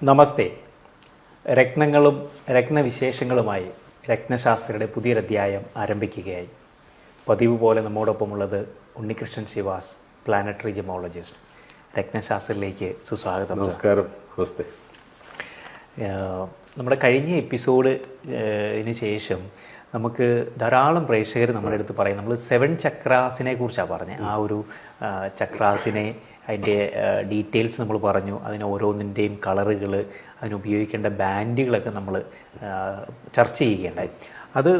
നമസ്തേ. രത്നങ്ങളും രത്നവിശേഷങ്ങളുമായി രത്നശാസ്ത്രയുടെ പുതിയൊരധ്യായം ആരംഭിക്കുകയായി. പതിവ് പോലെ നമ്മോടൊപ്പമുള്ളത് Unnikrishnan ശിവാസ്, planetary gemmologist. രത്നശാസ്ത്രയിലേക്ക് സുസ്വാഗതം. നമസ്കാരം. നമസ്തേ. നമ്മുടെ കഴിഞ്ഞ എപ്പിസോഡിന് ശേഷം നമുക്ക് ധാരാളം പ്രേക്ഷകർ നമ്മുടെ അടുത്ത് പറയും, നമ്മൾ 7 ചക്രാസിനെ കുറിച്ചാണ് പറഞ്ഞത്. ആ ഒരു ചക്രാസിനെ, അതിൻ്റെ ഡീറ്റെയിൽസ് നമ്മൾ പറഞ്ഞു. അതിന് ഓരോന്നിൻ്റെയും കളറുകൾ, അതിനുപയോഗിക്കേണ്ട ബാൻഡുകളൊക്കെ നമ്മൾ ചർച്ച ചെയ്യുകയുണ്ടായി. അത്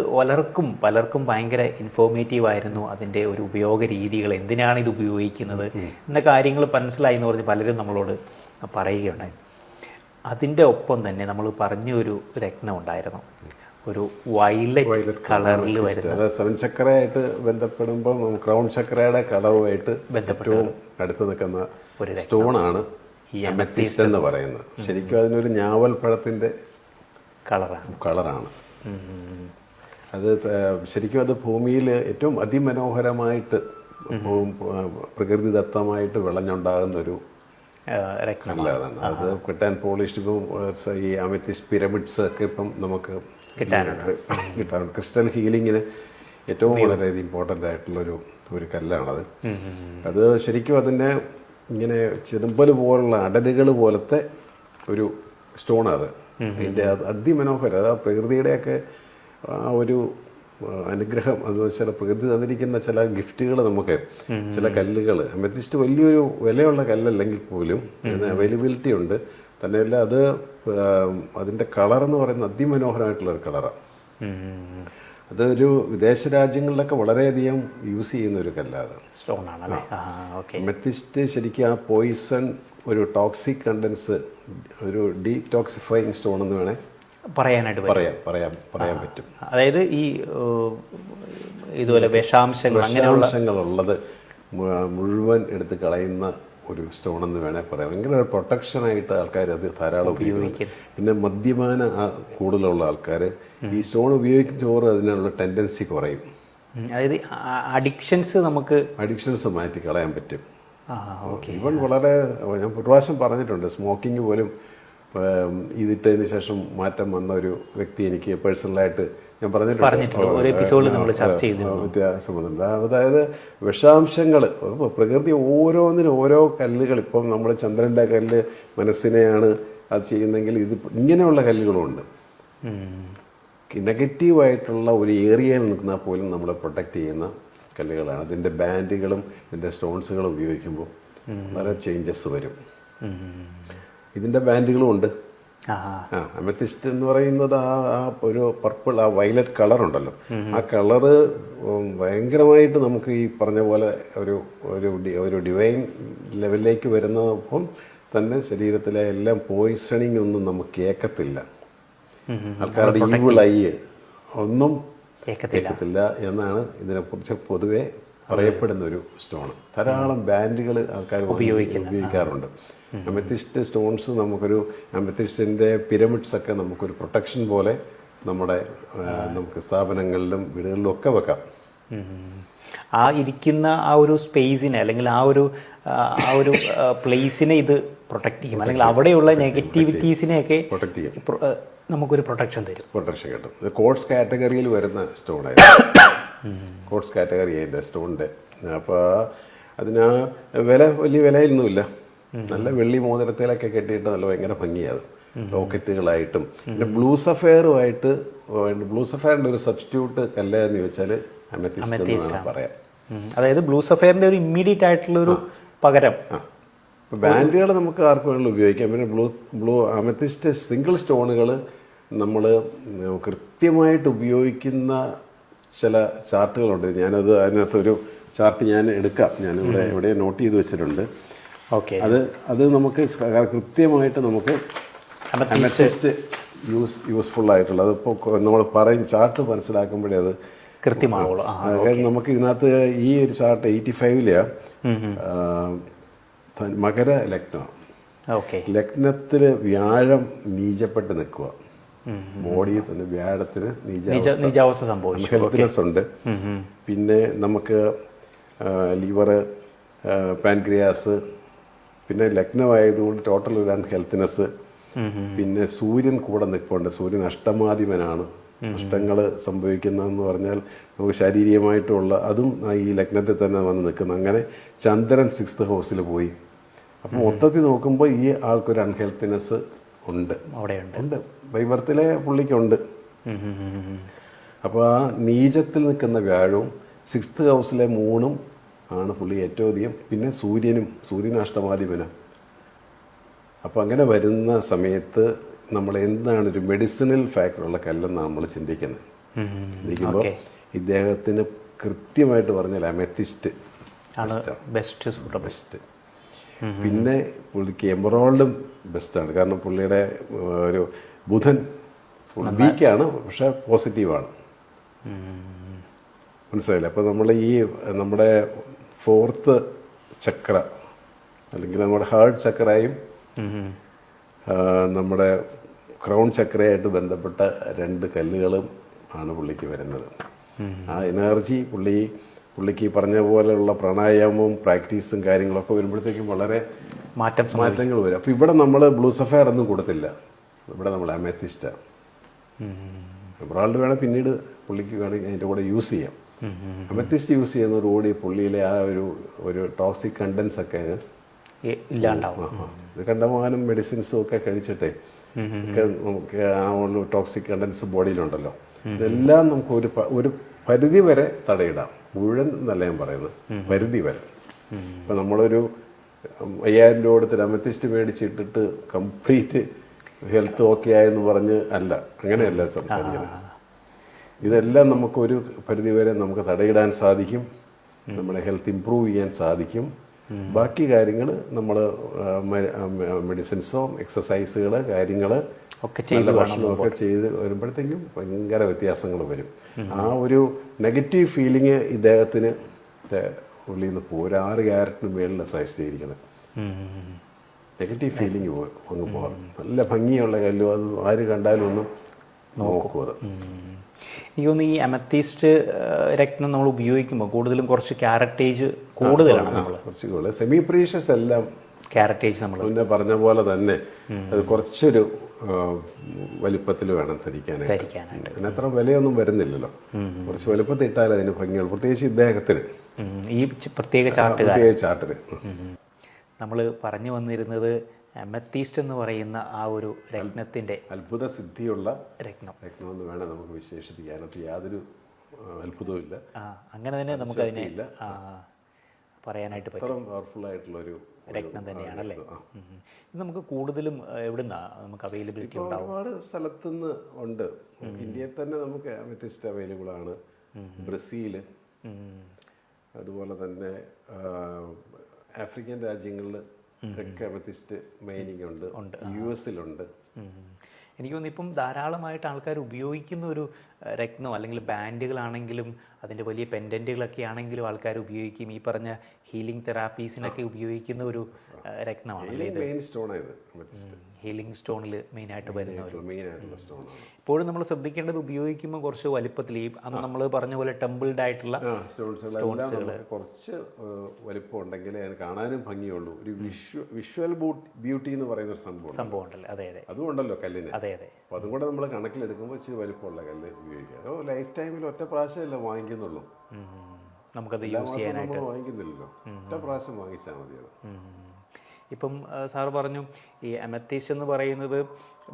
പലർക്കും ഭയങ്കര ഇൻഫോർമേറ്റീവായിരുന്നു. അതിൻ്റെ ഒരു ഉപയോഗ രീതികൾ, എന്തിനാണ് ഇത് ഉപയോഗിക്കുന്നത് എന്ന കാര്യങ്ങൾ മനസ്സിലായി എന്ന് പറഞ്ഞ് പലരും നമ്മളോട് പറയുകയുണ്ടായി. അതിൻ്റെ ഒപ്പം തന്നെ നമ്മൾ പറഞ്ഞൊരു രത്നം ഉണ്ടായിരുന്നു, ഒരു വയലറ്റ് കളറിൽ വരുന്നത്. 7 ചക്രയായിട്ട് ബന്ധപ്പെടുമ്പോൾ ക്രൗൺ ചക്രയുടെ കളറുമായിട്ട് ഏറ്റവും അടുത്ത് നിൽക്കുന്ന ഒരു സ്റ്റോണാണ് ഈ അമെത്തിസ്റ്റ് എന്ന് പറയുന്നത്. ശരിക്കും അതിനൊരു ഞാവൽ പഴത്തിന്റെ കളറാണ്. അത് ശരിക്കും അത് ഭൂമിയിൽ ഏറ്റവും അതിമനോഹരമായിട്ട് പ്രകൃതിദത്തമായിട്ട് വിളഞ്ഞുണ്ടാകുന്ന ഒരു രത്നമാണ്. അത് കിട്ടാൻ പോളിഷ്ഡ് ഇപ്പം ഈ അമെത്തിസ്റ്റ് പിരമിഡ്സ് ഒക്കെ ഇപ്പം നമുക്ക് കിട്ടാനുണ്ട്. ക്രിസ്റ്റൽ ഹീലിങ്ങിന് ഏറ്റവും വളരെയധികം ഇമ്പോർട്ടൻ്റ് ആയിട്ടുള്ളൊരു കല്ലാണത്. അത് ശരിക്കും അതിനെ ഇങ്ങനെ ചെതുമ്പൽ പോലുള്ള അടലുകൾ പോലത്തെ ഒരു സ്റ്റോണത്. അതിൻ്റെ അതിമനോഹരം, അത് പ്രകൃതിയുടെയൊക്കെ ആ ഒരു അനുഗ്രഹം, അത് ചില പ്രകൃതി തന്നിരിക്കുന്ന ചില ഗിഫ്റ്റുകൾ നമുക്ക്, ചില കല്ലുകൾ. അമെത്തിസ്റ്റ് വലിയൊരു വിലയുള്ള കല്ലല്ലെങ്കിൽ പോലും അവൈലബിലിറ്റി ഉണ്ട്. തന്നെയല്ല അത് അതിൻ്റെ കളർ എന്ന് പറയുന്നത് അതിമനോഹരമായിട്ടുള്ളൊരു കളറാണ്. അതൊരു വിദേശ രാജ്യങ്ങളിലൊക്കെ വളരെയധികം യൂസ് ചെയ്യുന്ന ഒരു കല്ലാണ്, സ്റ്റോണാണ്. അമെത്തിസ്റ്റ് ശരിക്കും ആ പോയിസൺ, ഒരു ടോക്സിക് കണ്ടൻസ്, ഒരു ഡീടോക്സിഫൈങ് സ്റ്റോൺ എന്ന് വേണേൽ പറയാൻ പറ്റും. അതായത് ഈ ഇതുപോലെ വിഷാംശങ്ങളുള്ളത് മുഴുവൻ എടുത്ത് കളയുന്ന ഒരു സ്റ്റോൺ എന്ന് വേണേൽ പറയാം. ഭയങ്കര പ്രൊട്ടക്ഷനായിട്ട് ആൾക്കാർ അത് ധാരാളം ഉപയോഗിക്കും. പിന്നെ മദ്യപാന കൂടുതലുള്ള ആൾക്കാർ ഈ സ്റ്റോൺ ഉപയോഗിക്കുമ്പോൾ അതിനുള്ള ടെൻഡൻസി കുറയും. അതായത് അഡിക്ഷൻസ് മാറ്റി കളയാൻ പറ്റും. ഇവൻ വളരെ, ഞാൻ ഒരു പ്രാവശ്യം പറഞ്ഞിട്ടുണ്ട്, സ്മോക്കിംഗ് പോലും ഇതിട്ടതിന് ശേഷം മാറ്റം വന്ന ഒരു വ്യക്തി എനിക്ക് പേഴ്സണലായിട്ട് ഞാൻ വ്യത്യാസം വന്നിട്ടുണ്ട്. അതായത് വിഷാംശങ്ങൾ, പ്രകൃതി ഓരോന്നിനും ഓരോ കല്ലുകൾ, ഇപ്പം നമ്മൾ ചന്ദ്രന്റെ കല്ല് മനസ്സിനെയാണ് അത് ചെയ്യുന്നെങ്കിൽ ഇത് ഇങ്ങനെയുള്ള കല്ലുകളുണ്ട്. നെഗറ്റീവായിട്ടുള്ള ഒരു ഏരിയയിൽ നിൽക്കുന്ന പോലും നമ്മളെ പ്രൊട്ടക്റ്റ് ചെയ്യുന്ന കല്ലുകളാണ്. അതിൻ്റെ ബാൻഡുകളും ഇതിൻ്റെ സ്റ്റോൺസുകളും ഉപയോഗിക്കുമ്പോൾ വളരെ ചേഞ്ചസ് വരും. ഇതിൻ്റെ ബാൻഡുകളും ഉണ്ട്. അമെത്തിസ്റ്റ് എന്ന് പറയുന്നത് ആ ഒരു പർപ്പിൾ, ആ വയലറ്റ് കളർ ഉണ്ടല്ലോ, ആ കളറ് ഭയങ്കരമായിട്ട് നമുക്ക് ഈ പറഞ്ഞ പോലെ ഒരു ഡിവൈൻ ലെവലിലേക്ക് വരുന്നതൊപ്പം തന്നെ ശരീരത്തിലെ എല്ലാം പോയിസണിങ് ഒന്നും നമുക്ക് ഏക്കത്തില്ല. ആൾക്കാരുടെ ഈവിൾ ഐ ഒന്നും ഏക്കത്തില്ല എന്നാണ് ഇതിനെക്കുറിച്ച് പൊതുവെ പറയപ്പെടുന്ന ഒരു സ്റ്റോൺ. ധാരാളം ബാൻഡുകൾ ആൾക്കാർ ഉപയോഗിക്കാറുണ്ട്. അമെത്തിസ്റ്റ് സ്റ്റോൺസ് നമുക്കൊരു, അമെത്തിസ്റ്റിന്റെ പിരമിഡ്സ് ഒക്കെ നമുക്കൊരു പ്രൊട്ടക്ഷൻ പോലെ നമുക്ക് സ്ഥാപനങ്ങളിലും വീടുകളിലും ഒക്കെ വെക്കാം. ആ ഇരിക്കുന്ന ആ ഒരു സ്പേസിനെ, അല്ലെങ്കിൽ ആ ഒരു പ്ലേസിനെ ഇത് പ്രൊട്ടക്ട് ചെയ്യും, അല്ലെങ്കിൽ അവിടെയുള്ള നെഗറ്റിവിറ്റീസിനെയൊക്കെ പ്രൊട്ടക്ട് ചെയ്യും. നമുക്കൊരു പ്രൊട്ടക്ഷൻ കിട്ടും. ഇത് കോഡ്സ് കാറ്റഗറിയിൽ വരുന്ന സ്റ്റോണായിരുന്നു. കോഡ്സ് കാറ്റഗറി ആയിരുന്നു സ്റ്റോണിന്റെ. അപ്പോൾ അതിന് വലിയ വിലയൊന്നുമില്ല. നല്ല വെള്ളി മോതിരത്തിലൊക്കെ കെട്ടിയിട്ട് നല്ല ഭയങ്കര ഭംഗിയാണ്. റോക്കറ്റുകളായിട്ടും പിന്നെ ബ്ലൂ സഫയറുമായിട്ട്, ബ്ലൂ സഫയറിന്റെ ഒരു സബ്സ്റ്റിറ്റ്യൂട്ട് കല്ല എന്ന് ചോദിച്ചാൽ അമെത്തിസ്റ്റ് പറയാം. അതായത് ബ്ലൂ സഫയറിന്റെ ഒരു ഇമ്മീഡിയറ്റ് ആയിട്ടുള്ള ഒരു പകരം. ബാൻഡുകൾ നമുക്ക് ആർക്കും വേണമെങ്കിലും ഉപയോഗിക്കാം. പിന്നെ അമെത്തിസ്റ്റ് സിംഗിൾ സ്റ്റോണുകൾ നമ്മൾ കൃത്യമായിട്ട് ഉപയോഗിക്കുന്ന ചില ചാർട്ടുകളുണ്ട്. അതിനകത്തൊരു ചാർട്ട് ഞാൻ എടുക്കാം, ഞാനിവിടെ എവിടെ നോട്ട് ചെയ്ത് വെച്ചിട്ടുണ്ട്. അത് നമുക്ക് കൃത്യമായിട്ട് നമുക്ക് അമെത്തിസ്റ്റ് യൂസ്ഫുൾ ആയിട്ടുള്ള, അതിപ്പോൾ നമ്മൾ പറയും ചാർട്ട് മനസ്സിലാക്കുമ്പോഴേ അത് കൃത്യമാവുള്ളൂ. നമുക്ക് ഇതിനകത്ത് ഈ ഒരു ചാർട്ട് 85 മകര ലഗ്നമാണ്. ലഗ്നത്തില് വ്യാഴം നീചപ്പെട്ട് നിൽക്കുക. ബോഡിയിൽ തന്നെ വ്യാഴത്തിന് നീചാവസ്ഥ സംഭവിച്ചു ഉണ്ട്. പിന്നെ നമുക്ക് ലിവറ്, പാൻക്രിയാസ്, പിന്നെ ലഗ്നമായതുകൊണ്ട് ടോട്ടൽ ഒരു ഹെൽത്തിനെസ്, പിന്നെ സൂര്യൻ കൂടെ നിൽപ്പുണ്ട്. സൂര്യൻ അഷ്ടമാധിപനാണ്. നഷ്ടങ്ങൾ സംഭവിക്കുന്നതെന്ന് പറഞ്ഞാൽ നമുക്ക് ശാരീരികമായിട്ടുള്ള അതും ഈ ലഗ്നത്തിൽ തന്നെ വന്ന് നിൽക്കുന്നു. അങ്ങനെ ചന്ദ്രൻ 6th ഹൗസിൽ പോയി. അപ്പം മൊത്തത്തിൽ നോക്കുമ്പോൾ ഈ ആൾക്കൊരു അൺഹെൽത്തിനെസ് ഉണ്ട്, ഉണ്ട്, ബൈബർത്തിലെ പുള്ളിക്കുണ്ട്. അപ്പോൾ ആ നീചത്തിൽ നിൽക്കുന്ന വ്യാഴവും 6th ഹൗസിലെ മൂണും ആണ് പുള്ളി ഏറ്റവും അധികം. പിന്നെ സൂര്യനും അഷ്ടമാധിപനാണ്. അപ്പോൾ അങ്ങനെ വരുന്ന സമയത്ത് നമ്മൾ എന്താണ് ഒരു മെഡിസിനൽ ഫാക്ടറുള്ള കല്ലെന്നാണ് നമ്മൾ ചിന്തിക്കുമ്പോൾ ഇദ്ദേഹത്തിന് കൃത്യമായിട്ട് പറഞ്ഞാൽ അമെത്തിസ്റ്റ് ബെസ്റ്റ്. പിന്നെ പുള്ളിക്ക് എമറോൾഡും ബെസ്റ്റാണ്. കാരണം പുള്ളിയുടെ ഒരു ബുധൻ വീക്കാണ്, പക്ഷെ പോസിറ്റീവാണ്. മനസ്സിലായില്ല? അപ്പോൾ നമ്മൾ ഈ നമ്മുടെ 4th ചക്ര അല്ലെങ്കിൽ നമ്മുടെ ഹാർട്ട് ചക്രയും നമ്മുടെ ക്രൗൺ ചക്രയായിട്ട് ബന്ധപ്പെട്ട 2 കല്ലുകളും ആണ് പുള്ളിക്ക് വരുന്നത്. ആ എനർജി പുള്ളിക്ക് പറഞ്ഞ പോലെയുള്ള പ്രാണായാമവും പ്രാക്ടീസും കാര്യങ്ങളൊക്കെ വരുമ്പോഴത്തേക്കും വളരെ മാറ്റങ്ങൾ വരും. അപ്പോൾ ഇവിടെ നമ്മൾ ബ്ലൂ സഫയർ ഒന്നും കൊടുത്തില്ല, ഇവിടെ നമ്മൾ അമെത്തിസ്റ്റാണ്. എമറാൾഡ് വേണം പിന്നീട് പുള്ളിക്ക് വേണമെങ്കിൽ അതിൻ്റെ കൂടെ യൂസ് ചെയ്യാം. അമെത്തിസ്റ്റ് യൂസ് ചെയ്യുന്നതോടുകൂടി പുള്ളിയിലെ ആ ഒരു ടോക്സിക് കണ്ടൻസ് ഒക്കെ ഇല്ലാണ്ടാവും. ഇത് കണ്ടമാനം മെഡിസിൻസും ഒക്കെ കഴിച്ചിട്ടേ നമുക്ക് ആ ഒരു ടോക്സിക് കണ്ടൻസ് ബോഡിയിലുണ്ടല്ലോ, ഇതെല്ലാം നമുക്ക് ഒരു പരിധി വരെ തടയിടാം. മുഴുവൻ എന്നല്ല ഞാൻ പറയുന്നത്, പരിധി വരെ. ഇപ്പം നമ്മളൊരു 5000 രൂപ കൊടുത്തിട്ട് അമെത്തിസ്റ്റ് മേടിച്ചിട്ടിട്ട് കംപ്ലീറ്റ് ഹെൽത്ത് ഓക്കെ ആയെന്ന് പറഞ്ഞ് അല്ല, അങ്ങനെയല്ല സംസാരിക്കുന്നത്. ഇതെല്ലാം നമുക്കൊരു പരിധി വരെ നമുക്ക് തടയിടാൻ സാധിക്കും, നമ്മുടെ ഹെൽത്ത് ഇമ്പ്രൂവ് ചെയ്യാൻ സാധിക്കും. ബാക്കി കാര്യങ്ങൾ നമ്മൾ മെഡിസിൻസോ എക്സസൈസുകൾ കാര്യങ്ങൾ നല്ല ഭക്ഷണമൊക്കെ ചെയ്ത് വരുമ്പോഴത്തേക്കും ഭയങ്കര വ്യത്യാസങ്ങൾ വരും. ആ ഒരു നെഗറ്റീവ് ഫീലിംഗ് ഇദ്ദേഹത്തിന് ഉള്ളിൽ നിന്ന് പോകും. ഒരു 6 ക്യാരറ്റിന് മേളിൽ സജസ്റ്റ് ചെയ്തിരിക്കുന്നത്. നെഗറ്റീവ് ഫീലിംഗ് അങ്ങ് പോകാം. നല്ല ഭംഗിയുള്ള കല്ലും അത് ആര് കണ്ടാലും ഒന്ന് നോക്കും. അത് എനിക്ക് തോന്നുന്നു ഈ അമത്തീസ്റ്റ് രത്നം നമ്മൾ ഉപയോഗിക്കുമ്പോൾ കൂടുതലും കുറച്ച് ക്യാരറ്റേജ് കൂടുതലാണ്. കുറച്ച് കൂടുതൽ സെമി പ്രീഷ്യസ് എല്ലാം ക്യാരറ്റേജ് നമ്മൾ മുന്നേ പറഞ്ഞ പോലെ തന്നെ അത് കുറച്ചൊരു വലിപ്പത്തിൽ വേണം ധരിക്കാനായിട്ട്. പിന്നെ അത്ര വിലയൊന്നും വരുന്നില്ലല്ലോ. കുറച്ച് വലുപ്പത്തിൽ ഇട്ടാൽ അതിന് ഭംഗിയുള്ളൂ, പ്രത്യേകിച്ച് ഇദ്ദേഹത്തിന് ഈ പ്രത്യേക ചാർട്ടിന്. നമ്മൾ പറഞ്ഞു വന്നിരുന്നത് അമത്തീസ്റ്റ് എന്ന് പറയുന്ന ആ ഒരു രത്നത്തിന്റെ അത്ഭുത സിദ്ധിയുള്ള രത്നം എന്ന് വേണം നമുക്ക് വിശേഷിപ്പിക്കാൻ. അതിനകത്ത് യാതൊരു അത്ഭുതവും ഇല്ല. അങ്ങനെ തന്നെ നമുക്ക് അതിനെ പറയാനായിട്ട് പറ്റും. പവർഫുൾ ആയിട്ടുള്ള ഒരു രത്നം തന്നെയാണല്ലേ. ഇത് നമുക്ക് കൂടുതലും എവിടുന്നാ നമുക്ക് അവൈലബിലിറ്റി ഉണ്ടാവും? ഒരുപാട് സ്ഥലത്തുനിന്ന് ഉണ്ട്. ഇന്ത്യയിൽ തന്നെ നമുക്ക് അമത്തിസ്റ്റ് അവൈലബിൾ ആണ്. ബ്രസീല്, അതുപോലെ തന്നെ ആഫ്രിക്കൻ രാജ്യങ്ങളിൽ ഒക്കെ അമത്തിസ്റ്റ് മൈനിങ് ഉണ്ട്. US-ലുണ്ട്. എനിക്ക് തോന്നുന്നു ഇപ്പം ധാരാളമായിട്ട് ആൾക്കാർ ഉപയോഗിക്കുന്ന ഒരു രത്നം, അല്ലെങ്കിൽ ബാൻഡുകളാണെങ്കിലും അതിൻ്റെ വലിയ പെൻഡൻറ്റുകളൊക്കെ ആണെങ്കിലും ആൾക്കാർ ഉപയോഗിക്കും. ഈ പറഞ്ഞ ഹീലിംഗ് തെറാപ്പീസിനൊക്കെ ഉപയോഗിക്കുന്ന ഒരു രത്നമാണ്. ഹീലിംഗ് സ്റ്റോണിൽ മെയിനായിട്ട് വരുന്ന ഒരു ഇപ്പോഴും നമ്മൾ ശ്രദ്ധിക്കേണ്ടത്, ഉപയോഗിക്കുമ്പോൾ കുറച്ച് വലിപ്പത്തിൽ ഈ അന്ന് നമ്മൾ പറഞ്ഞ പോലെ ടെമ്പിൾഡ് ആയിട്ടുള്ള സ്റ്റോൺസുകൾ കുറച്ച് വലിപ്പം ഉണ്ടെങ്കിൽ അതിന് കാണാനും ഭംഗിയുള്ളൂ. ഒരു വിഷ്വൽ ബ്യൂട്ടി എന്ന് പറയുന്ന ഒരു സംഭവം ഉണ്ടല്ലോ. അതെ അതെ, അതും ഉണ്ടല്ലോ കല്ലിന്. അതെ അതെ. അപ്പോൾ അതും കൂടെ നമ്മൾ കണക്കിലെടുക്കുമ്പോൾ ഇച്ചിരി വലിപ്പമുള്ള കല്ല് ഉപയോഗിക്കുക. അതോ ലൈഫ് ടൈമിൽ ഒറ്റ പ്രാവശ്യമല്ല വാങ്ങിക്കുന്നുള്ളൂ, നമുക്കത് യൂസ് ചെയ്യാനായിട്ട് വാങ്ങിക്കുന്നില്ലല്ലോ, ഒറ്റ പ്രാവശ്യം വാങ്ങിച്ചാൽ മതി. ഇപ്പം സാറ് പറഞ്ഞു ഈ അമത്തീസ്റ്റ് എന്ന് പറയുന്നത്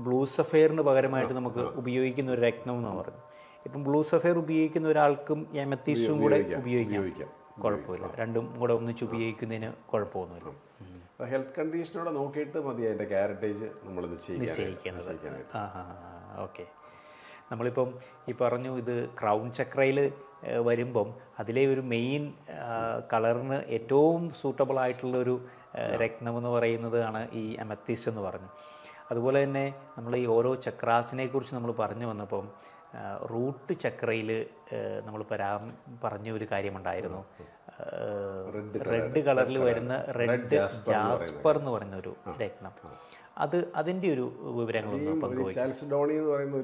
ബ്ലൂ സഫയറിന് പകരമായിട്ട് നമുക്ക് ഉപയോഗിക്കുന്ന ഒരു രത്നം എന്ന് പറഞ്ഞു. ഇപ്പം ബ്ലൂ സഫയർ ഉപയോഗിക്കുന്ന ഒരാൾക്കും ഈ അമത്തീസ്റ്റും കൂടെ ഉപയോഗിക്കാം, കുഴപ്പമില്ല. രണ്ടും കൂടെ ഒന്നിച്ച് ഉപയോഗിക്കുന്നതിന് കുഴപ്പമൊന്നുമില്ല. ഹെൽത്ത് കണ്ടീഷനോടെ നോക്കിയിട്ട് മതി അതിൻ്റെ ക്യാരറ്റേജ് നമ്മൾ നിശ്ചയിക്കുന്നത്. ഓക്കെ. നമ്മളിപ്പം ഈ പറഞ്ഞു ഇത് ക്രൗൺ ചക്രയിൽ വരുമ്പം അതിലെ ഒരു മെയിൻ കളറിന് ഏറ്റവും സൂട്ടബിൾ ആയിട്ടുള്ളൊരു രത്നം എന്ന് പറയുന്നതാണ് ഈ അമത്തീസ്റ്റ് എന്ന് പറഞ്ഞു. അതുപോലെ തന്നെ നമ്മൾ ഈ ഓരോ ചക്രാസിനെ കുറിച്ച് നമ്മൾ പറഞ്ഞു വന്നപ്പം റൂട്ട് ചക്രയിൽ നമ്മൾ പറഞ്ഞ ഒരു കാര്യമുണ്ടായിരുന്നു. റെഡ് കളറിൽ വരുന്ന റെഡ് ജാസ്പർ എന്ന് പറയുന്ന ഒരു രത്നം. അതിൻ്റെ ഒരു വിവരങ്ങളൊന്നും പങ്കുവയ്ക്കും. ചാൽസിഡോണി എന്ന് പറയുന്ന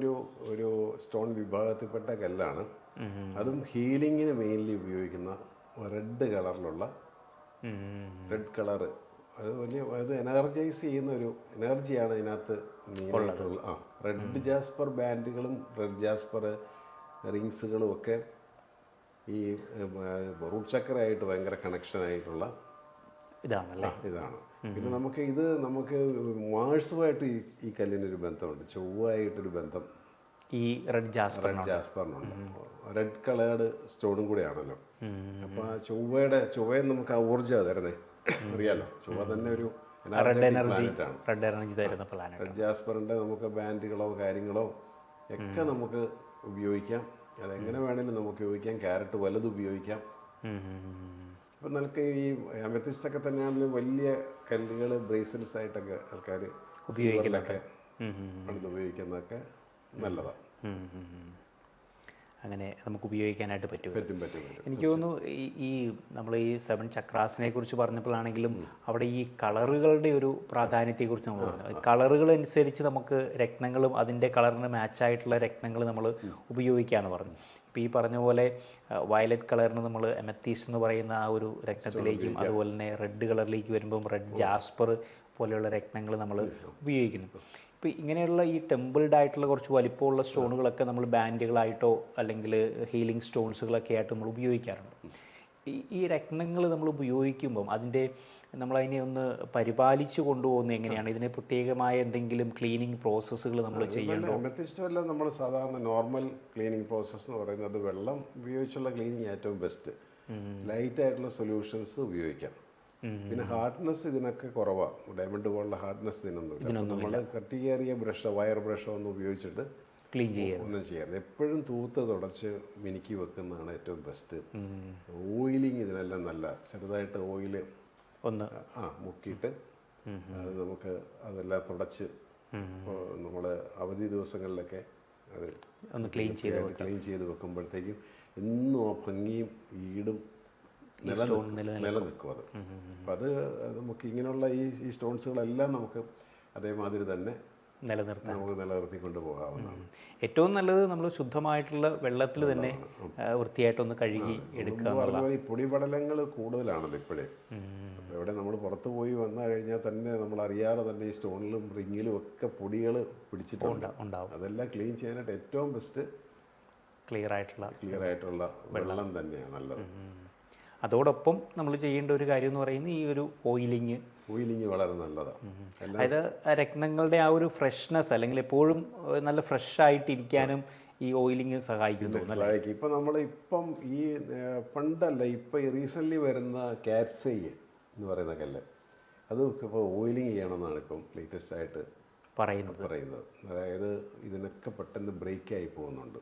ഒരു സ്റ്റോൺ വിഭാഗത്തിൽപ്പെട്ട കല്ലാണ്. അതും ഹീലിങ്ങിന് മെയിൻലി ഉപയോഗിക്കുന്ന റെഡ് കളറിലുള്ള റെഡ് കളർ അത് വലിയ അത് എനർജൈസ് ചെയ്യുന്ന ഒരു എനർജിയാണ് ഇതിനകത്ത് മെയിനായിട്ടുള്ള. റെഡ് ജാസ്പർ ബാൻഡുകളും റെഡ് ജാസ്പർ റിങ്സുകളും ഒക്കെ ഈ റൂട്ട് ചക്രയായിട്ട് ഭയങ്കര കണക്ഷനായിട്ടുള്ള ഇതാണല്ലേ. ഇതാണ്. പിന്നെ നമുക്ക് മാഴ്സുമായിട്ട് ഈ കല്ലിനൊരു ബന്ധമുണ്ട്, ചൊവ്വയായിട്ടൊരു ബന്ധം ഈ റെഡ് ജാസ്പറിനുണ്ട്. റെഡ് കളേർഡ് സ്റ്റോണും കൂടെയാണല്ലോ. അപ്പോൾ ആ ചൊവ്വയെ നമുക്ക് ആ ഊർജ്ജം തരുന്നേ, അറിയാലോ. ചൊവ്വ തന്നെ ഒരു റെഡ് എനർജി തരുന്ന പ്ലാനറ്റ്. റെഡ് ജാസ്പറിന്റെ നമുക്ക് ബാൻഡുകളോ കാര്യങ്ങളോ ഒക്കെ നമുക്ക് ഉപയോഗിക്കാം. അതെങ്ങനെ വേണമെങ്കിലും നമുക്ക് ഉപയോഗിക്കാം. ക്യാരറ്റ് വലുത് ഉപയോഗിക്കാം. ഇപ്പം നമുക്ക് ഈ അമത്തിസ്റ്റൊക്കെ തന്നെയാണെങ്കിലും വലിയ കല്ലുകൾ ബ്രേസ്ലെറ്റ്സ് ആയിട്ടൊക്കെ ആൾക്കാർ ഉപയോഗിക്കുന്നതൊക്കെ ഉപയോഗിക്കുന്നതൊക്കെ നല്ലതാണ്. അങ്ങനെ നമുക്ക് ഉപയോഗിക്കാനായിട്ട് പറ്റും. പറ്റും. എനിക്ക് തോന്നുന്നു ഈ നമ്മൾ ഈ 7 ചക്രാസിനെ കുറിച്ച് പറഞ്ഞപ്പോഴാണെങ്കിലും അവിടെ ഈ കളറുകളുടെ ഒരു പ്രാധാന്യത്തെക്കുറിച്ച് നമ്മൾ പറഞ്ഞു. കളറുകൾ അനുസരിച്ച് നമുക്ക് രത്നങ്ങളും അതിൻ്റെ കളറിന് മാച്ചായിട്ടുള്ള രത്നങ്ങൾ നമ്മൾ ഉപയോഗിക്കാമെന്ന് പറഞ്ഞു. ഇപ്പോൾ ഈ പറഞ്ഞ പോലെ വയലറ്റ് കളറിന് നമ്മൾ എമത്തീസ് എന്ന് പറയുന്ന ആ ഒരു രത്നത്തിലേക്കും, അതുപോലെ തന്നെ റെഡ് കളറിലേക്ക് വരുമ്പം റെഡ് ജാസ്പർ പോലെയുള്ള രത്നങ്ങൾ നമ്മൾ ഉപയോഗിക്കുന്നു. ഇപ്പോൾ ഇങ്ങനെയുള്ള ഈ ടെമ്പിൾഡ് ആയിട്ടുള്ള കുറച്ച് വലിപ്പമുള്ള സ്റ്റോണുകളൊക്കെ നമ്മൾ ബാൻഡുകളായിട്ടോ അല്ലെങ്കിൽ ഹീലിംഗ് സ്റ്റോൺസുകളൊക്കെ ആയിട്ട് നമ്മൾ ഉപയോഗിക്കാറുണ്ട്. ഈ രത്നങ്ങൾ നമ്മൾ ഉപയോഗിക്കുമ്പം നമ്മളതിനെ ഒന്ന് പരിപാലിച്ച് കൊണ്ടുപോകുന്നത് എങ്ങനെയാണ്? ഇതിന് പ്രത്യേകമായ എന്തെങ്കിലും ക്ലീനിങ് പ്രോസസ്സുകൾ നമ്മൾ ചെയ്യണോ? അമത്തിസ്റ്റല്ല നമ്മൾ സാധാരണ നോർമൽ ക്ലീനിങ് പ്രോസസ്സ് എന്ന് പറയുന്നത് വെള്ളം ഉപയോഗിച്ചുള്ള ക്ലീനിങ് ഏറ്റവും ബെസ്റ്റ്. ലൈറ്റ് ആയിട്ടുള്ള സൊല്യൂഷൻസ് ഉപയോഗിക്കാം. പിന്നെ ഹാർഡ്നെസ് ഇതിനൊക്കെ കുറവാണ്. ഡയമണ്ട് പോലുള്ള ഹാർഡ്നെസ് ഇതിനൊന്നുമില്ല. നമ്മൾ കട്ടിയേറിയ വയർ ബ്രഷോ ഒന്നും ഉപയോഗിച്ചിട്ട് ക്ലീൻ ചെയ്യുക ഒന്നും ചെയ്യാതെ എപ്പോഴും തൂത്ത് തുടച്ച് മിനുക്കി വെക്കുന്നതാണ് ഏറ്റവും ബെസ്റ്റ്. ഓയിലിങ് ഇതിനെല്ലാം നല്ല ചെറുതായിട്ട് ഓയില് ഒന്ന് മുക്കിയിട്ട് നമുക്ക് അതെല്ലാം തുടച്ച് നമ്മൾ അവധി ദിവസങ്ങളിലൊക്കെ അത് ഒന്ന് ക്ലീൻ ചെയ്ത് വെക്കുമ്പോഴത്തേക്കും എന്നും ആ ഭംഗിയും ഈടും നിലനിൽക്കും. അപ്പം അത് നമുക്ക് ഇങ്ങനെയുള്ള ഈ സ്റ്റോൺസുകളെല്ലാം നമുക്ക് അതേമാതിരി തന്നെ നമുക്ക് നിലനിർത്തിക്കൊണ്ട് പോകാവുന്നതാണ്. ഏറ്റവും നല്ലത് നമ്മൾ ശുദ്ധമായിട്ടുള്ള വെള്ളത്തിൽ തന്നെ വൃത്തിയായിട്ടൊന്ന് കഴുകി എടുക്കുക. ഈ പൊടിപടലങ്ങൾ കൂടുതലാണല്ലോ ഇപ്പോഴേ. എവിടെ നമ്മൾ പുറത്ത് പോയി വന്നു കഴിഞ്ഞാൽ തന്നെ നമ്മൾ അറിയാതെ തന്നെ ഈ സ്റ്റോണിലും റിങ്ങിലും ഒക്കെ പൊടികൾ പിടിച്ചിട്ടുണ്ടാവും. അതെല്ലാം ക്ലീൻ ചെയ്യാനായിട്ട് ഏറ്റവും ബെസ്റ്റ് ക്ലിയർ ആയിട്ടുള്ള വെള്ളം തന്നെയാണ് നല്ലത്. അതോടൊപ്പം നമ്മൾ ചെയ്യേണ്ട ഒരു കാര്യം എന്ന് പറയുന്നത് ഈ ഒരു ഓയിലിങ് വളരെ നല്ലതാണ്. അതായത് രത്നങ്ങളുടെ ആ ഒരു ഫ്രഷ്നെസ് അല്ലെങ്കിൽ എപ്പോഴും നല്ല ഫ്രഷ് ആയിട്ടിരിക്കാനും ഈ ഓയിലിങ് സഹായിക്കുന്നു. ഇപ്പം നമ്മളിപ്പം ഈ പണ്ടല്ല, ഇപ്പം റീസെൻ്റ്ലി വരുന്ന കാറ്റ്സൈ എന്ന് പറയുന്ന കല്ല്, അത് ഇപ്പോൾ ഓയിലിങ് ചെയ്യണമെന്നാണ് ഇപ്പം ലേറ്റസ്റ്റ് ആയിട്ട് പറയുന്നത്. അതായത് ഇതിനൊക്കെ പെട്ടെന്ന് ബ്രേക്കായി പോകുന്നുണ്ട്.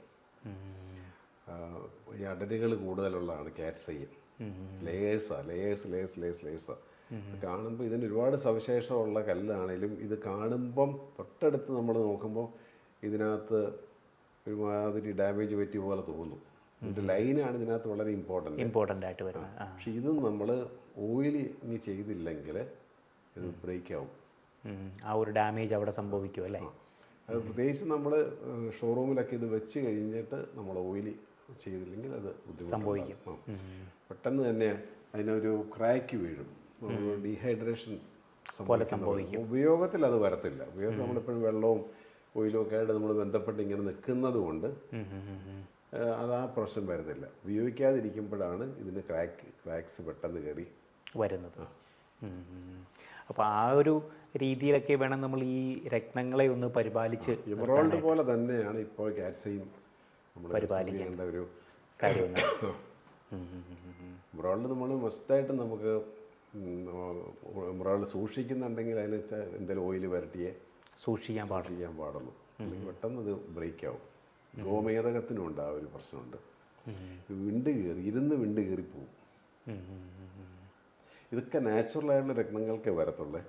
ഈ അടരുകൾ കൂടുതലുള്ളതാണ് കാറ്റ്സൈ. ലേയേഴ്സാ കാണുമ്പോൾ ഇതിന് ഒരുപാട് സവിശേഷമുള്ള കല്ലാണെങ്കിലും ഇത് കാണുമ്പം തൊട്ടടുത്ത് നമ്മൾ നോക്കുമ്പോൾ ഇതിനകത്ത് ഒരുമാതിരി ഡാമേജ് പറ്റിയ പോലെ തോന്നും. ഇതിൻ്റെ ലൈനാണ് ഇതിനകത്ത് വളരെ ഇമ്പോർട്ടൻ്റ് ആയിട്ട് വരുന്നത്. പക്ഷെ ഇതും നമ്മൾ ഓയിലിങ് ചെയ്തില്ലെങ്കിൽ ഇത് ബ്രേക്ക് ആവും. ആ ഒരു ഡാമേജ് അവിടെ സംഭവിക്കും അല്ലേ? അത് പ്രത്യേകിച്ച് നമ്മൾ ഷോറൂമിലൊക്കെ ഇത് വെച്ച് കഴിഞ്ഞിട്ട് നമ്മൾ ഓയിലി ചെയ്തില്ലെങ്കിൽ അത് സംഭവിക്കും. പെട്ടെന്ന് തന്നെ അതിനൊരു ക്രാക്ക് വീഴും, ഡീഹൈഡ്രേഷൻ സംഭവിക്കും. ഉപയോഗത്തിൽ അത് വരത്തില്ല. ഉപയോഗത്തിൽ നമ്മളെപ്പോഴും വെള്ളവും ഓയിലും ഒക്കെ ആയിട്ട് നമ്മൾ ബന്ധപ്പെട്ട് ഇങ്ങനെ നിൽക്കുന്നത് കൊണ്ട് അത് ആ പ്രശ്നം വരുന്നില്ല. ഉപയോഗിക്കാതിരിക്കുമ്പോഴാണ് ഇതിന് ക്രാക്സ് പെട്ടെന്ന് കയറി വരുന്നത്. അപ്പോൾ ആ ഒരു രീതിയിലൊക്കെ വേണം നമ്മൾ ഈ രത്നങ്ങളെ ഒന്ന് പരിപാലിച്ച്. എമറോൾഡ് പോലെ തന്നെയാണ് ഇപ്പോൾ കാറ്റ്സൈയും പരിപാലിക്കേണ്ട ഒരു കാര്യം. എമറോൾഡ് നമ്മൾ മസ്റ്റായിട്ട് നമുക്ക് എമറോൾഡ് സൂക്ഷിക്കുന്നുണ്ടെങ്കിൽ അതിന് എന്തെങ്കിലും ഓയിൽ വരട്ടിയേ സൂക്ഷിക്കാൻ പാടുള്ളൂ. അല്ലെങ്കിൽ പെട്ടെന്ന് ഇത് ബ്രേക്ക് ആവും. ഗോമേതകത്തിനുണ്ട് ആ ഒരു പ്രശ്നമുണ്ട്. വിണ്ട് കയറിപ്പോവും. ഇതൊക്കെ നാച്ചുറലായിട്ടുള്ള രത്നങ്ങൾക്കേ വരത്തുള്ളേ.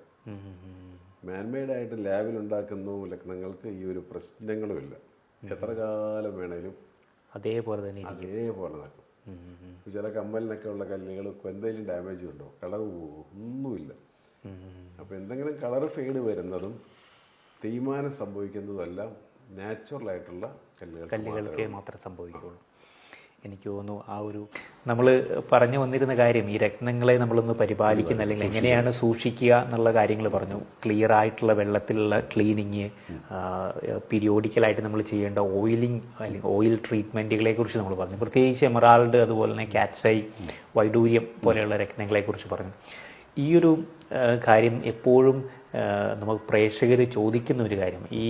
മാൻമെയ്ഡായിട്ട് ലാബിലുണ്ടാക്കുന്ന രത്നങ്ങൾക്ക് ഈ ഒരു പ്രശ്നങ്ങളുമില്ല. എത്ര കാലം വേണേലും അതേപോലെ നടക്കും. ചില കമ്മലിനൊക്കെ ഉള്ള കല്ലുകൾക്ക് എന്തെങ്കിലും ഡാമേജ് ഉണ്ടോ? കളർ ഒന്നുമില്ല. അപ്പോൾ എന്തെങ്കിലും കളർ ഫെയ്ഡ് വരുന്നതും തേയ്മാനം സംഭവിക്കുന്നതും എല്ലാം നാച്ചുറലായിട്ടുള്ള കല്ലുകൾക്ക് മാത്രമേ സംഭവിക്കുള്ളൂ. എനിക്ക് തോന്നുന്നു ആ ഒരു നമ്മൾ പറഞ്ഞു വന്നിരുന്ന കാര്യം ഈ രത്നങ്ങളെ നമ്മളൊന്ന് പരിപാലിക്കുന്ന അല്ലെങ്കിൽ എങ്ങനെയാണ് സൂക്ഷിക്കുക എന്നുള്ള കാര്യങ്ങൾ പറഞ്ഞു. ക്ലിയർ ആയിട്ടുള്ള വെള്ളത്തിലുള്ള ക്ലീനിങ്, പീരിയോഡിക്കലായിട്ട് നമ്മൾ ചെയ്യേണ്ട ഓയിലിംഗ് അല്ലെങ്കിൽ ഓയിൽ ട്രീറ്റ്മെൻറ്റുകളെ കുറിച്ച് നമ്മൾ പറഞ്ഞു. പ്രത്യേകിച്ച് എമറാൾഡ്, അതുപോലെ തന്നെ കാറ്റ്സൈ, വൈഡൂര്യം പോലെയുള്ള രത്നങ്ങളെ കുറിച്ച് പറഞ്ഞു. ഈ ഒരു കാര്യം എപ്പോഴും നമുക്ക് പ്രേക്ഷകർ ചോദിക്കുന്ന ഒരു കാര്യം, ഈ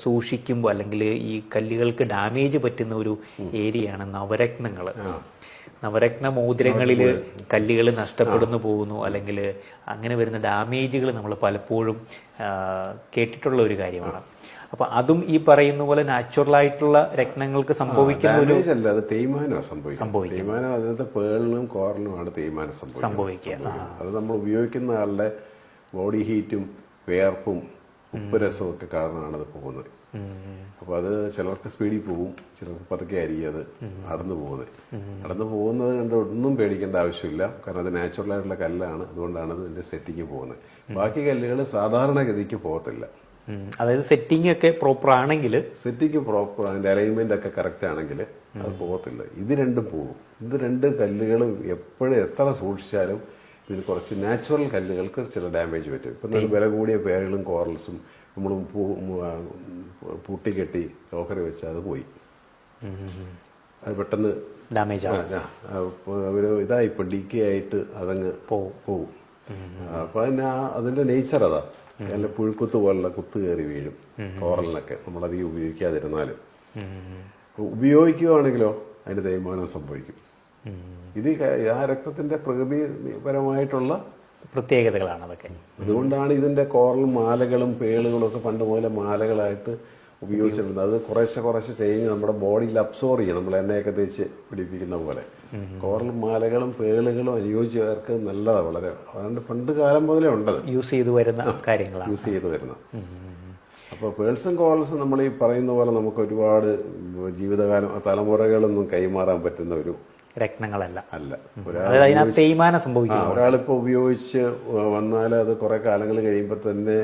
സൂക്ഷിക്കുമ്പോൾ അല്ലെങ്കിൽ ഈ കല്ലുകൾക്ക് ഡാമേജ് പറ്റുന്ന ഒരു ഏരിയയാണ് നവരത്നങ്ങൾ. നവരത്ന മോതിരങ്ങളിൽ കല്ലുകൾ നഷ്ടപ്പെടുന്നു പോകുന്നു, അല്ലെങ്കിൽ അങ്ങനെ വരുന്ന ഡാമേജുകൾ നമ്മൾ പലപ്പോഴും കേട്ടിട്ടുള്ള ഒരു കാര്യമാണ്. അപ്പൊ അതും ഈ പറയുന്ന പോലെ നാച്ചുറൽ ആയിട്ടുള്ള രത്നങ്ങൾക്ക് സംഭവിക്കുന്ന ഒരു അല്ല, അത് തേയ്മാനമാണ് സംഭവിക്കും. തേയ്മാനം അതിനകത്ത് പേളിനും കോറലിനുമാണ് തേയ്മാനം സംഭവിക്കുക. അത് നമ്മൾ ഉപയോഗിക്കുന്ന ആളുടെ ബോഡി ഹീറ്റും വേർപ്പും ഉപ്പ് രസവും ഒക്കെ കാരണമാണ് അത് പോകുന്നത്. അപ്പൊ അത് ചിലർക്ക് സ്പീഡിൽ പോകും, ചിലർക്ക് പതുക്കെ ആയിരിക്കും അത് നടന്നു പോകുന്നത്. നടന്നു പോകുന്നത് കണ്ട് ഒന്നും പേടിക്കേണ്ട ആവശ്യമില്ല, കാരണം അത് നാച്ചുറൽ ആയിട്ടുള്ള കല്ലാണ്. അതുകൊണ്ടാണ് അതിന്റെ സെറ്റിങ് പോകുന്നത്. ബാക്കി കല്ലുകൾ സാധാരണഗതിക്ക് പോകത്തില്ല. അതായത് സെറ്റിംഗ് ഒക്കെ പ്രോപ്പർ ആണെങ്കിൽ, സെറ്റിംഗ് പ്രോപ്പർ, അതിന്റെ അലൈൻമെന്റ് ഒക്കെ കറക്റ്റ് ആണെങ്കിൽ അത് പോകത്തില്ല. ഇത് രണ്ടും പോകും. ഇത് രണ്ട് കല്ലുകളും എപ്പോഴും എത്ര സൂക്ഷിച്ചാലും ഇതിന് കുറച്ച് നാച്ചുറൽ കല്ലുകൾക്ക് ചില ഡാമേജ് പറ്റും. ഇപ്പം നമ്മൾ വില കൂടിയ പേരുകളും കോറൽസും നമ്മൾ പൂട്ടിക്കെട്ടി ലോക്കറി വെച്ചാൽ അത് പോയി, അത് പെട്ടെന്ന് ഡാമേജ് ഒരു ഇതായി ഇപ്പൊ ഡീക്കേ ആയിട്ട് അതങ്ങ് പോകും. അപ്പൊ അതിന്റെ നേച്ചർ അതാ. നല്ല പുഴുക്കുത്ത് പോലുള്ള കുത്ത് കയറി വീഴും കോറലിനൊക്കെ, നമ്മളധികം ഉപയോഗിക്കാതിരുന്നാലും. ഉപയോഗിക്കുകയാണെങ്കിലോ അതിന് തേയ്മാനം സംഭവിക്കും. ഇത് ആ രക്തത്തിന്റെ പ്രകൃതിപരമായിട്ടുള്ള പ്രത്യേകതകളാണ് അതൊക്കെ. അതുകൊണ്ടാണ് ഇതിന്റെ കോറൽ മാലകളും പേളുകളും ഒക്കെ പണ്ട് പോലെ മാലകളായിട്ട് ഉപയോഗിച്ചിരുന്നത്. അത് കുറേശ്ശെ ചെയ്യുന്നത് നമ്മുടെ ബോഡിയിൽ അബ്സോർവ് ചെയ്യും, നമ്മൾ എണ്ണയൊക്കെ തേച്ച് പിടിപ്പിക്കുന്ന പോലെ. കോറൽ മാലകളും പേളുകളും അനുയോജ്യവർക്ക് നല്ലതാണ് വളരെ. അതുകൊണ്ട് പണ്ട് കാലം മുതലേ ഉണ്ടത്, യൂസ് ചെയ്തു വരുന്ന കാര്യങ്ങളാണ്, യൂസ് ചെയ്ത് വരുന്നത്. അപ്പോൾ പേൾസും കോറൽസും നമ്മൾ ഈ പറയുന്ന പോലെ നമുക്ക് ഒരുപാട് ജീവിതകാലം തലമുറകളൊന്നും കൈമാറാൻ പറ്റുന്ന ഒരു രത്നങ്ങളല്ല. തേയ്മാനം സംഭവിക്കും. ഒരാളിപ്പോ ഉപയോഗിച്ച് വന്നാൽ അത് കുറെ കാലങ്ങൾ കഴിയുമ്പോൾ തന്നെ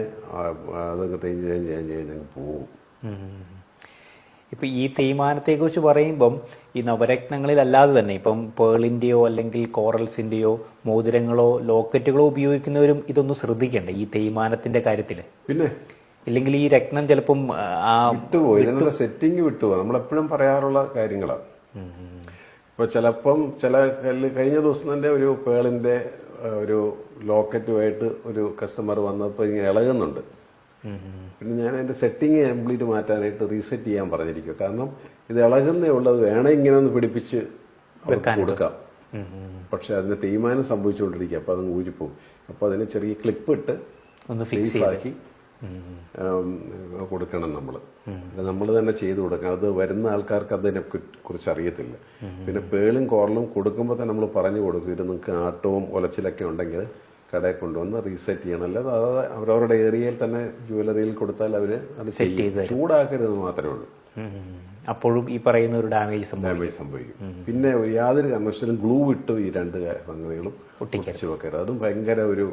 അതൊക്കെ തേഞ്ഞ് പോവും. ഇപ്പൊ ഈ തേയ്മാനത്തെ കുറിച്ച് പറയുമ്പം ഈ നവരത്നങ്ങളിൽ അല്ലാതെ തന്നെ ഇപ്പം പേളിന്റെയോ അല്ലെങ്കിൽ കോറൽസിന്റെയോ മോതിരങ്ങളോ ലോക്കറ്റുകളോ ഉപയോഗിക്കുന്നവരും ഇതൊന്നും ശ്രദ്ധിക്കണ്ടേ ഈ തേയ്മാനത്തിന്റെ കാര്യത്തില്? പിന്നെ ഇല്ലെങ്കിൽ ഈ രത്നം ചിലപ്പം വിട്ടുപോയി, ഇതിനുള്ള സെറ്റിംഗ് വിട്ടുപോയി. നമ്മളെപ്പോഴും പറയാറുള്ള കാര്യങ്ങളാണ്. ഇപ്പൊ ചിലപ്പം ചില കഴിഞ്ഞ ദിവസം തന്നെ ഒരു പേളിന്റെ ഒരു ലോക്കറ്റുമായിട്ട് ഒരു കസ്റ്റമർ വന്നപ്പോൾ ഇങ്ങനെ ഇളകുന്നുണ്ട്. പിന്നെ ഞാൻ അതിന്റെ സെറ്റിംഗ് കംപ്ലീറ്റ് മാറ്റാനായിട്ട് റീസെറ്റ് ചെയ്യാൻ പറഞ്ഞിരിക്കും. കാരണം ഇത് ഇളകുന്നേ ഉള്ളത്, വേണേ ഇങ്ങനെ ഒന്ന് പിടിപ്പിച്ച് കൊടുക്കാം. പക്ഷെ അതിന് തേയ്മാനം സംഭവിച്ചുകൊണ്ടിരിക്കുക, അപ്പൊ അത് ഊരിപ്പോകും. അപ്പൊ അതിന് ചെറിയ ക്ലിപ്പ് ഇട്ട് ഒന്ന് ഫിക്സ് ആക്കി കൊടുക്കണം. നമ്മൾ തന്നെ ചെയ്തു കൊടുക്കണം. അത് വരുന്ന ആൾക്കാർക്ക് അതിനെ കുറിച്ച് അറിയത്തില്ല. പിന്നെ പേളും കോറലും കൊടുക്കുമ്പോൾ തന്നെ നമ്മൾ പറഞ്ഞു കൊടുക്കും, ഇത് നിങ്ങൾക്ക് ആട്ടവും ഒലച്ചിലൊക്കെ ഉണ്ടെങ്കിൽ കടയിൽ കൊണ്ടുവന്ന് റീസെറ്റ് ചെയ്യണം. അല്ലാതെ അതായത് അവരവരുടെ ഏരിയയിൽ തന്നെ ജുവലറിയിൽ കൊടുത്താൽ അവര് അത് ചൂടാക്കരുത് മാത്രമേ ഉള്ളൂ. അപ്പോഴും ഈ പറയുന്ന ഒരു ഡാമേജ് സംഭവിക്കും. പിന്നെ യാതൊരു കാരണവശാലും ഗ്ലൂ ഇട്ട് ഈ രണ്ട് സംഗതികളും ഒട്ടിച്ചു വെക്കരുത്. അതും ഭയങ്കര ഒരു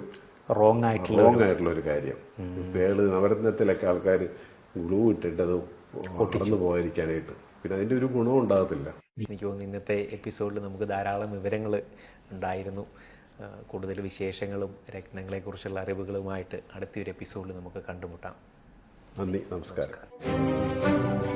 റോങ് ആയിട്ടുള്ള ഒരു കാര്യം. പേള് നവരത്നത്തിലൊക്കെ ആൾക്കാർ ഗ്ലൂ ഇട്ടിട്ട് അത് ഒട്ടിച്ചു പോകാതിരിക്കാനായിട്ട്. പിന്നെ അതിന്റെ ഒരു ഗുണവും ഉണ്ടാകത്തില്ല. എനിക്ക് തോന്നുന്നു ഇന്നത്തെ എപ്പിസോഡിൽ നമുക്ക് ധാരാളം വിവരങ്ങൾ ഉണ്ടായിരുന്നു. കൂടുതൽ വിശേഷങ്ങളും രത്നങ്ങളെക്കുറിച്ചുള്ള അറിവുകളുമായിട്ട് അടുത്തൊരു എപ്പിസോഡിൽ നമുക്ക് കണ്ടുമുട്ടാം. നന്ദി, നമസ്കാരം.